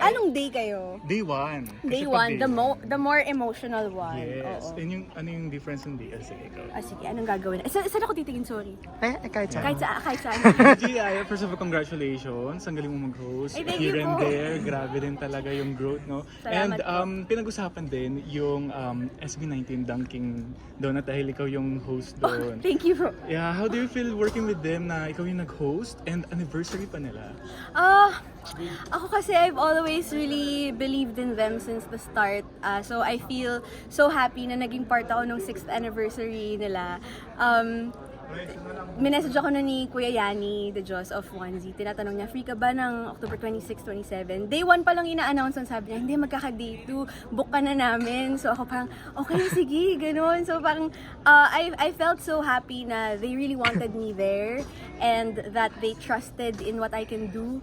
Anong day kayo? Day 1. Day 1, the more emotional one. Yes. Oo. And yung, ano yung difference ng day? Sige, ikaw. Sige, anong gagawin? Saan ako titingin, sorry? Kahit saan. Kahit saan. Gia, first of all, congratulations. Ang galing mo mag-host. Ay, thank Here you and po. there, grabe din talaga yung growth, no? Salamat And pinag-usapan din yung SB19 dunking doon at dahil ikaw yung host doon. Thank you po. Yeah, how do you feel working with them na ikaw yung nag-host and anniversary pa nila? Ako kasi I've always really believed in them since the start. So I feel so happy na naging part ako nung 6th anniversary nila. Minessage ako na ni Kuya Yani, the Diyos of Onesie. Tinatanong niya, free ka ba ng October 26, 27? Day 1 pa lang ina-announce, sabi niya, hindi, magkaka-day 2, book ka na namin. So ako parang, okay, sige, ganun. So parang, I felt so happy na they really wanted me there and that they trusted in what I can do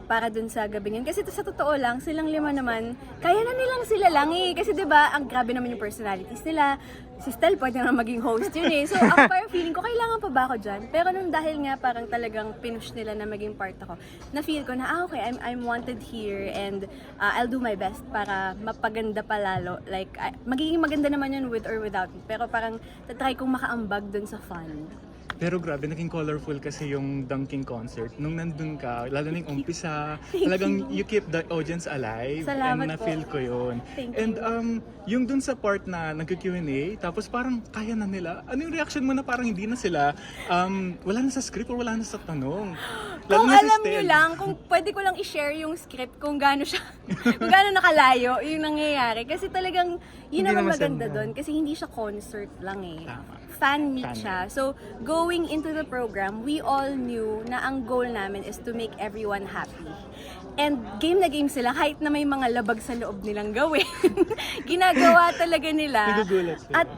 para dun sa gabing yun. Kasi sa totoo lang, silang 5 naman, kaya na nilang sila lang eh. Kasi diba, ang grabe naman yung personalities nila. Si Stel pwede na maging host yun eh. So ako parang feeling ko, kailangan pa ba ako dyan? Pero nung dahil nga parang talagang pinush nila na maging part ako, na feel ko na, okay, I'm wanted here and I'll do my best para mapaganda pa lalo. Like, magiging maganda naman yun with or without me. Pero parang tatry kong makaambag dun sa fun. Pero grabe, naging colorful kasi yung dunking concert. Nung nandun ka, lalo na yung umpisa, talagang you keep the audience alive. Salamat and na-feel po. ko yun. Thank and you. yung dun sa part na nag-Q&A, tapos parang kaya na nila. Ano yung reaction mo na parang hindi na sila, wala na sa script or wala na sa tanong? Lalo Kung na si alam Stel. nyo lang, kung pwede ko lang i-share yung script kung gaano siya, kung gaano nakalayo yung nangyayari. Kasi talagang, yun Hindi naman naman maganda siya- doon. Kasi hindi siya concert lang eh. Tama. Fan meet Fan siya. So, going into the program, we all knew na ang goal namin is to make everyone happy. And game na game sila, kahit na may mga labag sa loob nilang gawin. Ginagawa talaga nila. Nagugulat sila. At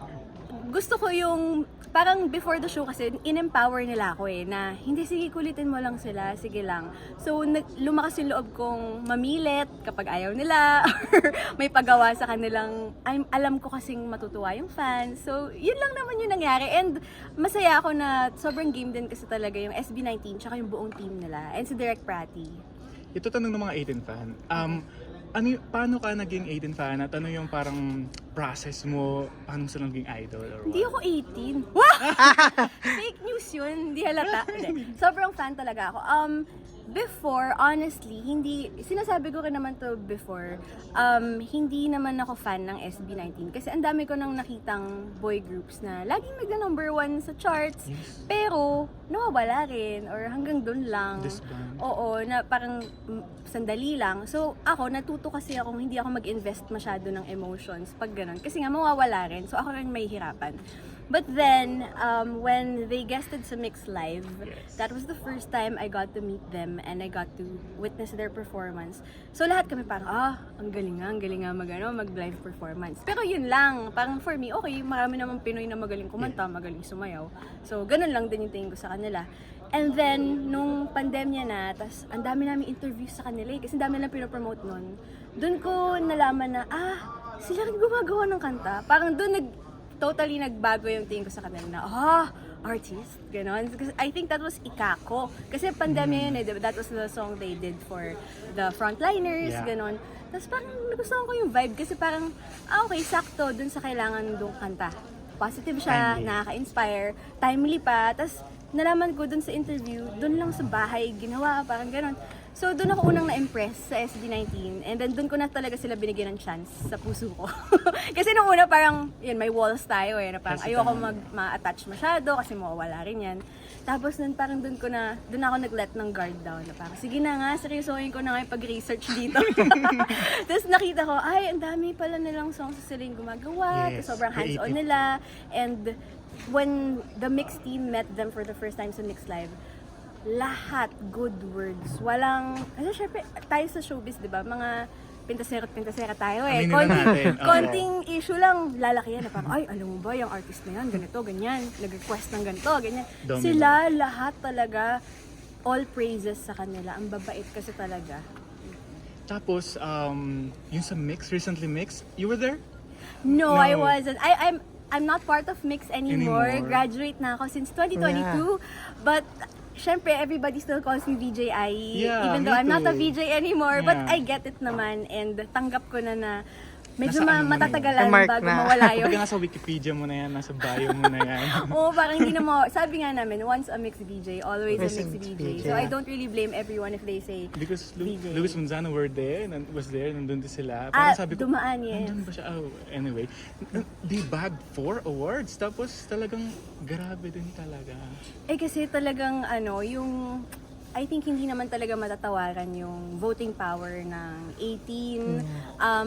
gusto ko yung, parang before the show kasi, in-empower nila ako eh, na hindi, sige, kulitin mo lang sila, sige lang. So, lumakas yung loob kong mamilit kapag ayaw nila, or may pagawa sa kanilang, alam ko kasing matutuwa yung fans. So, yun lang naman yung nangyari. And masaya ako na sobrang game din kasi talaga yung SB19, tsaka yung buong team nila, and si Direk Prati. Ito tanong ng mga 18 fan. Paano ka naging 18 fan at ano yung parang process mo, paano sa naging idol or Hindi what? ako 18. Wah! Fake news yun. Hindi halata. Hindi. Sobrang fan talaga ako. Before, honestly, sinasabi ko rin naman to before, hindi naman ako fan ng SB19 kasi ang dami ko nang nakitang boy groups na laging nagna-number 1 sa charts, pero nawawala rin or hanggang dun lang. Disband. Oo, na parang sandali lang. So ako, natuto kasi akong hindi ako mag-invest masyado ng emotions pag ganun. Kasi nga mawawala rin. So ako rin may hirapan. But then, when they guested sa Mix Live, Yes. that was the first time I got to meet them and I got to witness their performance. So lahat kami parang, ang galing nga mag-live performance. Pero yun lang, parang for me, okay, marami namang Pinoy na magaling kumanta, magaling sumayaw. So ganun lang din yung tingin ko sa kanila. And then, nung pandemya na, tas ang dami namin interviews sa kanila eh, kasi ang dami lang pinopromote nun. Doon ko nalaman na, sila rin gumagawa ng kanta. Parang doon totally nagbago yung tingin ko sa kanila na, artist, gano'n. Because I think that was Ikako. Kasi pandemya yun eh, diba? That was the song they did for the frontliners, Yeah. gano'n. Tapos parang nagustuhan ko yung vibe kasi parang, okay, sakto dun sa kailangan dong kanta. Positive siya, Timely. nakaka-inspire, timely pa. Tapos nalaman ko dun sa interview, dun lang sa bahay ginawa, parang gano'n. So, doon ako unang na-impress sa SB19 and then doon ko na talaga sila binigyan ng chance sa puso ko. Kasi nung una parang, yun, may walls tayo eh, na parang Kasi ayoko tama. ma-attach masyado kasi mawawala rin yan. Tapos nun parang doon ako nag-let ng guard down na parang, sige na nga, seryosohin ko na nga yung pag-research dito. Tapos nakita ko, ay, ang dami pala nilang songs sa silang gumagawa, Yes, tapos sobrang hands-on creative. nila. And when the mix team met them for the first time sa Mix Live, lahat good words. Walang, kasi syempre, tayo sa showbiz, di ba? Mga pintasera tayo eh. Aminin na natin. Oo. Konting issue lang, lalaki yan na parang, ay, alam mo ba, yung artist na yan, ganito, ganyan, nag-request ng ganito, ganyan. Dominant. Sila, lahat talaga, all praises sa kanila. Ang babait kasi talaga. Tapos, yung sa Mix, recently Mix, you were there? No, No. I wasn't. I'm not part of Mix anymore. Anymore. Graduate na ako since 2022. But syempre, everybody still calls me VJ Ai, Yeah, even me though I'm not a too. VJ anymore. But Yeah. I get it naman, and tanggap ko na medyo Nasa ano mo na matatagalan yun? Mark bago na. mawala Kumbaga yun. nasa Wikipedia mo na yan, nasa bio mo na yan. Oo, parang hindi na mo, sabi nga namin, once a mixed VJ, always a Always a mixed mixed VJ. VJ. So I don't really blame everyone if they say, Because VJ. Luis Manzano was there, nandun din sila. Parang sabi ko, dumaan, yes. nandun ba siya? Oh, anyway, they bagged 4 awards. Tapos talagang grabe din talaga. Eh kasi talagang yung I think hindi naman talaga matatawaran yung voting power ng 18.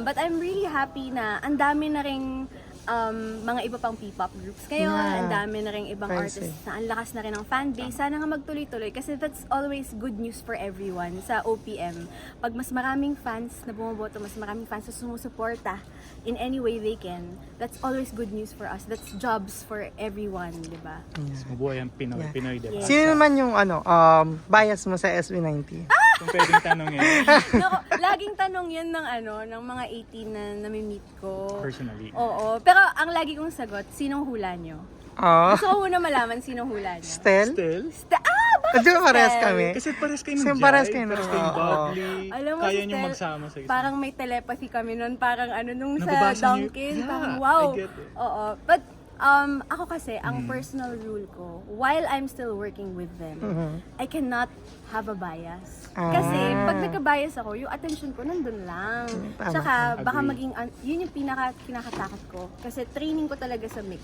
But I'm really happy na ang dami na ring mga iba pang P-pop groups ngayon, Yeah. ang dami na ring ibang Fancy. artists na ang lakas na rin ng fan base. Sana nga magtuloy-tuloy kasi that's always good news for everyone sa OPM. Pag mas maraming fans na bumoboto, mas maraming fans na sumusuporta in any way they can, that's always good news for us. That's jobs for everyone, di ba? Mas mabuhay ang Pinoy, Yeah. Pinoy, diba? Yes. Sino naman yung bias mo sa SB19? Kung pwedeng tanongin, Nako, laging tanong yan ng mga 18 na nami-meet ko. personally. Oo. Pero ang lagi kong sagot, sinong hula nyo? Oh, Gusto ko muna malaman sinong hula nyo. Stel? Still, Bakit Di ba parehas Stel? kami? kasi pares kayo ng Kasi jive, pares kayo ng- pares kayong oo. bubbly, Alam mo, kaya si nyo Stel, magsama sa isa. Parang may telepathy kami nun. Parang nung sa Nababasa niyo- Dunkin. Yeah, Parang wow. I get it. Oo. But ako kasi, ang personal rule ko, while I'm still working with them, I cannot have a bias. Kasi pag nagka-bias ako, yung attention ko nandun lang. Tama. Tsaka baka Agree. maging, yun yung kinakatakot ko. Kasi training ko talaga sa mix.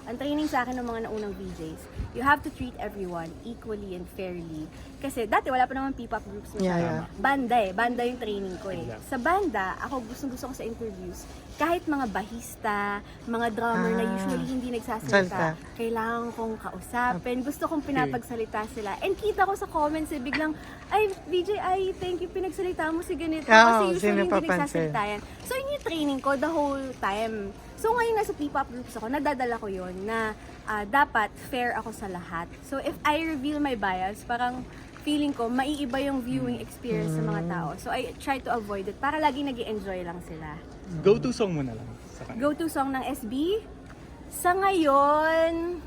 Ang training sa akin ng mga naunang VJs, you have to treat everyone equally and fairly. Kasi dati wala pa naman P-pop groups masyado. Yeah, yeah. Banda yung training ko eh. Exactly. Sa banda, ako gusto ko sa interviews, kahit mga bahista, mga drummer na usually hindi nagsasalita, Salita. kailangan kong kausapin, gusto kong pinapagsalita sila. And kita ko sa comments eh, biglang, ay, VJ, ay, thank you, pinagsalita mo si ganito. Kasi usually sino hindi papansin? nagsasalita yan. So, yun yung training ko the whole time. So, ngayon nasa P-pop groups ako, nadadala ko yun na dapat fair ako sa lahat. So, if I reveal my bias, parang feeling ko, maiiba yung viewing experience sa mga tao. So, I try to avoid it para lagi nag-enjoy lang sila. Go-to song mo na lang sa kanya. Go-to song ng SB? Sa ngayon,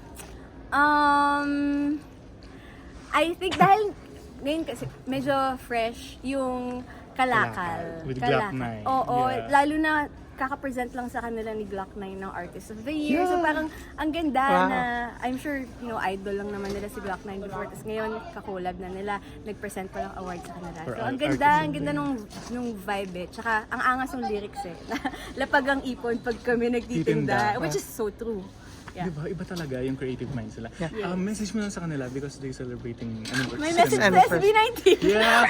I think dahil ngayon kasi medyo fresh yung Kalakal. With Glock 9. Oo, Yeah. lalo na kaka-present lang sa kanila ni Glock 9 ng Artist of the Year. So Yeah. parang ang ganda Wow. na, I'm sure, idol lang naman nila si Glock 9 before. Tapos ngayon, kakolab na nila, nag-present pa lang award sa kanila. For So ang Artist ganda, of ang the ganda nung vibe eh. Tsaka ang angas ng lyrics eh. Lapag ang ipon pag kami nagtitinda. Titinda. Which is so true. Yeah. Diba? Iba talaga yung creative minds nila. Yeah. Message mo lang sa kanila because they celebrating anniversary. May message sa Anniversary. SB19. Yeah.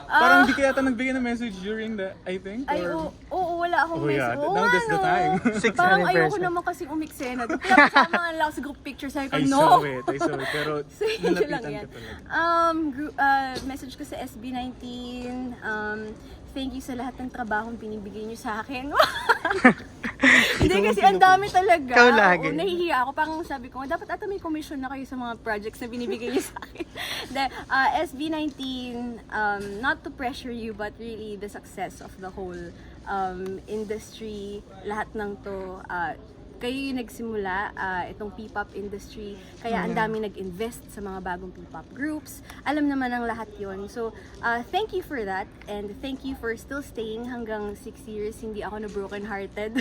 Parang di kaya nagbigay ng message during the, I think? Ay, or- oo, wala akong Oh, yeah. message. Oo Now nga, that's the no. time. Sixth Parang ayoko anniversary. naman kasi umiksena. Kaya kasama nga lang ako sa group picture. Sabi ko, I no. saw it. Pero So, yun lang nalapitan yan. ka talaga. Message ko sa SB19. Thank you sa lahat ng trabahong binibigay niyo sa akin. Hindi kasi ang dami talaga. Ikaw lagi. Oo, nahihiya ako. Parang sabi ko, dapat ata may commission na kayo sa mga projects na binibigay niyo sa akin. SB19, not to pressure you, but really the success of the whole industry, lahat ng to, kayo yung nagsimula, itong P-pop industry, kaya ang dami nag-invest sa mga bagong P-pop groups. Alam naman ang lahat yon. So, thank you for that, and thank you for still staying hanggang 6 years. Hindi ako na broken-hearted.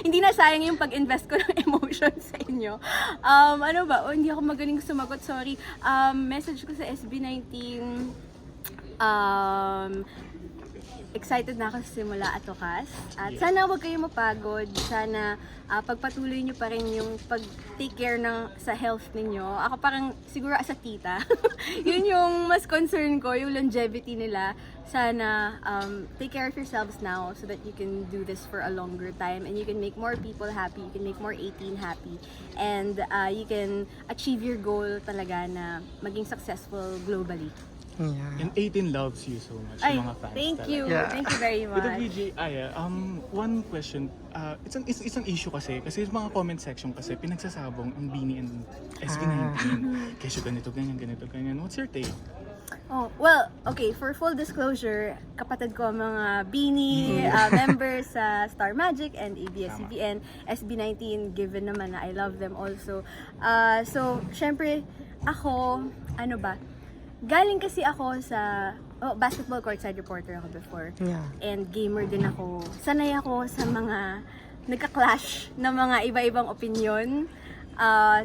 Hindi na sayang yung pag-invest ko ng emotion sa inyo. Ano ba? Hindi ako magaling sumagot, sorry. Message ko sa SB19, excited na ako sa simula at wakas. At sana huwag kayo mapagod. Sana pagpatuloy nyo pa rin yung pag-take care sa health ninyo. Ako parang siguro as a tita. Yun yung mas concern ko, yung longevity nila. Sana take care of yourselves now so that you can do this for a longer time and you can make more people happy, you can make more 18 happy, and you can achieve your goal talaga na maging successful globally. Yeah. And 18 loves you so much, Ay, yung mga fans thank talaga. you. Yeah. Thank you very With the much. VJ Aya, one question, it's an issue kasi yung mga comment section kasi pinagsasabong ang Beanie and SB19. Kesyo ganito, ganyan. What's your take? Oh, well, okay, for full disclosure, kapatid ko ang mga Beanie members sa Star Magic and ABS-CBN, SB19, given naman na I love them also. So, syempre, ako, ano ba, galing kasi ako sa, basketball courtside reporter ako before. Yeah. And gamer din ako. Sanay ako sa mga nagka-clash na mga iba-ibang opinion.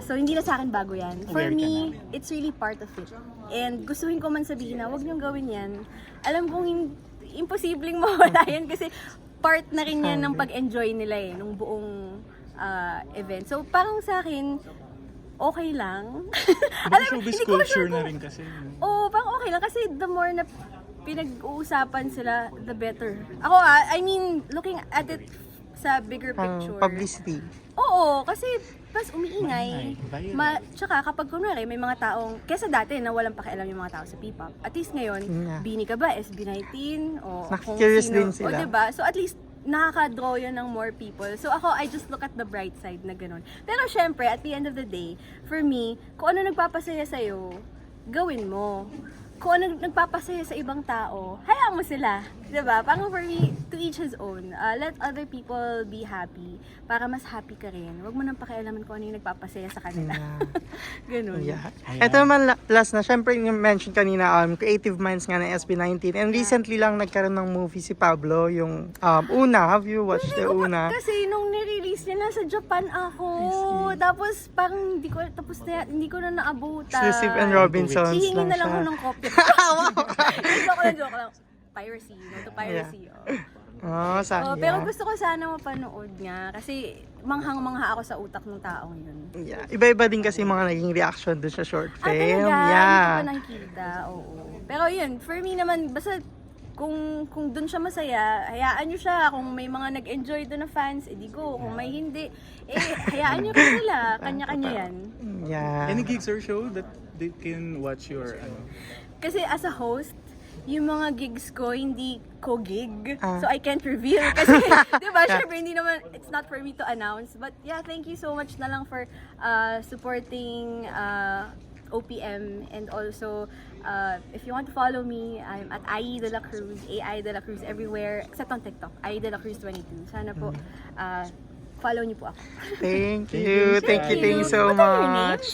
So, hindi na sa akin bago yan. For Aware ka me, it's really part of it. And gustuhin ko man sabihin na, huwag niyong gawin yan. Alam kong imposibleng mawala yan kasi part na rin yan ng pag-enjoy nila nung buong event. So, parang sa akin, okay lang. Kumbaga showbiz hindi ko culture sure na kung- rin kasi. Oo, parang okay lang kasi the more na pinag-uusapan sila, the better. Ako I mean, looking at it sa bigger picture. Publicity. Oo, kasi mas umiingay. Maingay, viral. Tsaka kapag kunwari may mga taong, kesa dati na walang pakialam yung mga tao sa P-pop, at least ngayon, Yeah. bini ka ba, SB19, o kung Nakikurious sino, din sila. o diba? So at least, nakaka-draw yun ng more people. So ako, I just look at the bright side na ganun. Pero syempre, at the end of the day, for me, kung ano nagpapasaya sa'yo, gawin mo. Kung ano nagpapasaya sa ibang tao, hayaan mo sila. Diba? Parang for me, to each his own. Let other people be happy para mas happy ka rin. Huwag mo nang pakialaman kung ano yung nagpapasaya sa kanila. Ganun. Yeah. Ayan. Ito naman last na, syempre yung mention kanina, creative minds nga ng SB19. And recently lang nagkaroon ng movie si Pablo, yung Una. Have you watched the Una? Kasi nung nirelease niya, nasa Japan ako. Tapos parang hindi ko na naabutan. Exclusive and Robinsons Hihingi lang na lang siya. ako ng kopya. joke lang. Piracy. No to piracy. Oh, sayang. Pero gusto ko sana mapanood nga. Kasi manghang-mangha ako sa utak ng taong yun. Yeah. Iba-iba din kasi mga naging reaction dun sa short film. Talaga? Yeah. Hindi ko pa nakikita. Oo. Pero yun, for me naman, basta kung dun siya masaya, hayaan nyo siya. Kung may mga nag-enjoy doon na fans, edi go. Kung may hindi, hayaan nyo rin sila. Kanya-kanya yan. Yeah. Any gigs or show that they can watch your Kasi as a host, yung mga gigs ko, hindi ko gig. Ah. So I can't reveal. Kasi, di ba, syempre, hindi naman, it's not for me to announce. But yeah, thank you so much na lang for supporting OPM. And also, if you want to follow me, I'm at AI De La Cruz, AI De La Cruz everywhere, except on TikTok, AI De La Cruz 22. Sana po, follow niyo po ako. Thank you. Thank you Thank you. so What are your much.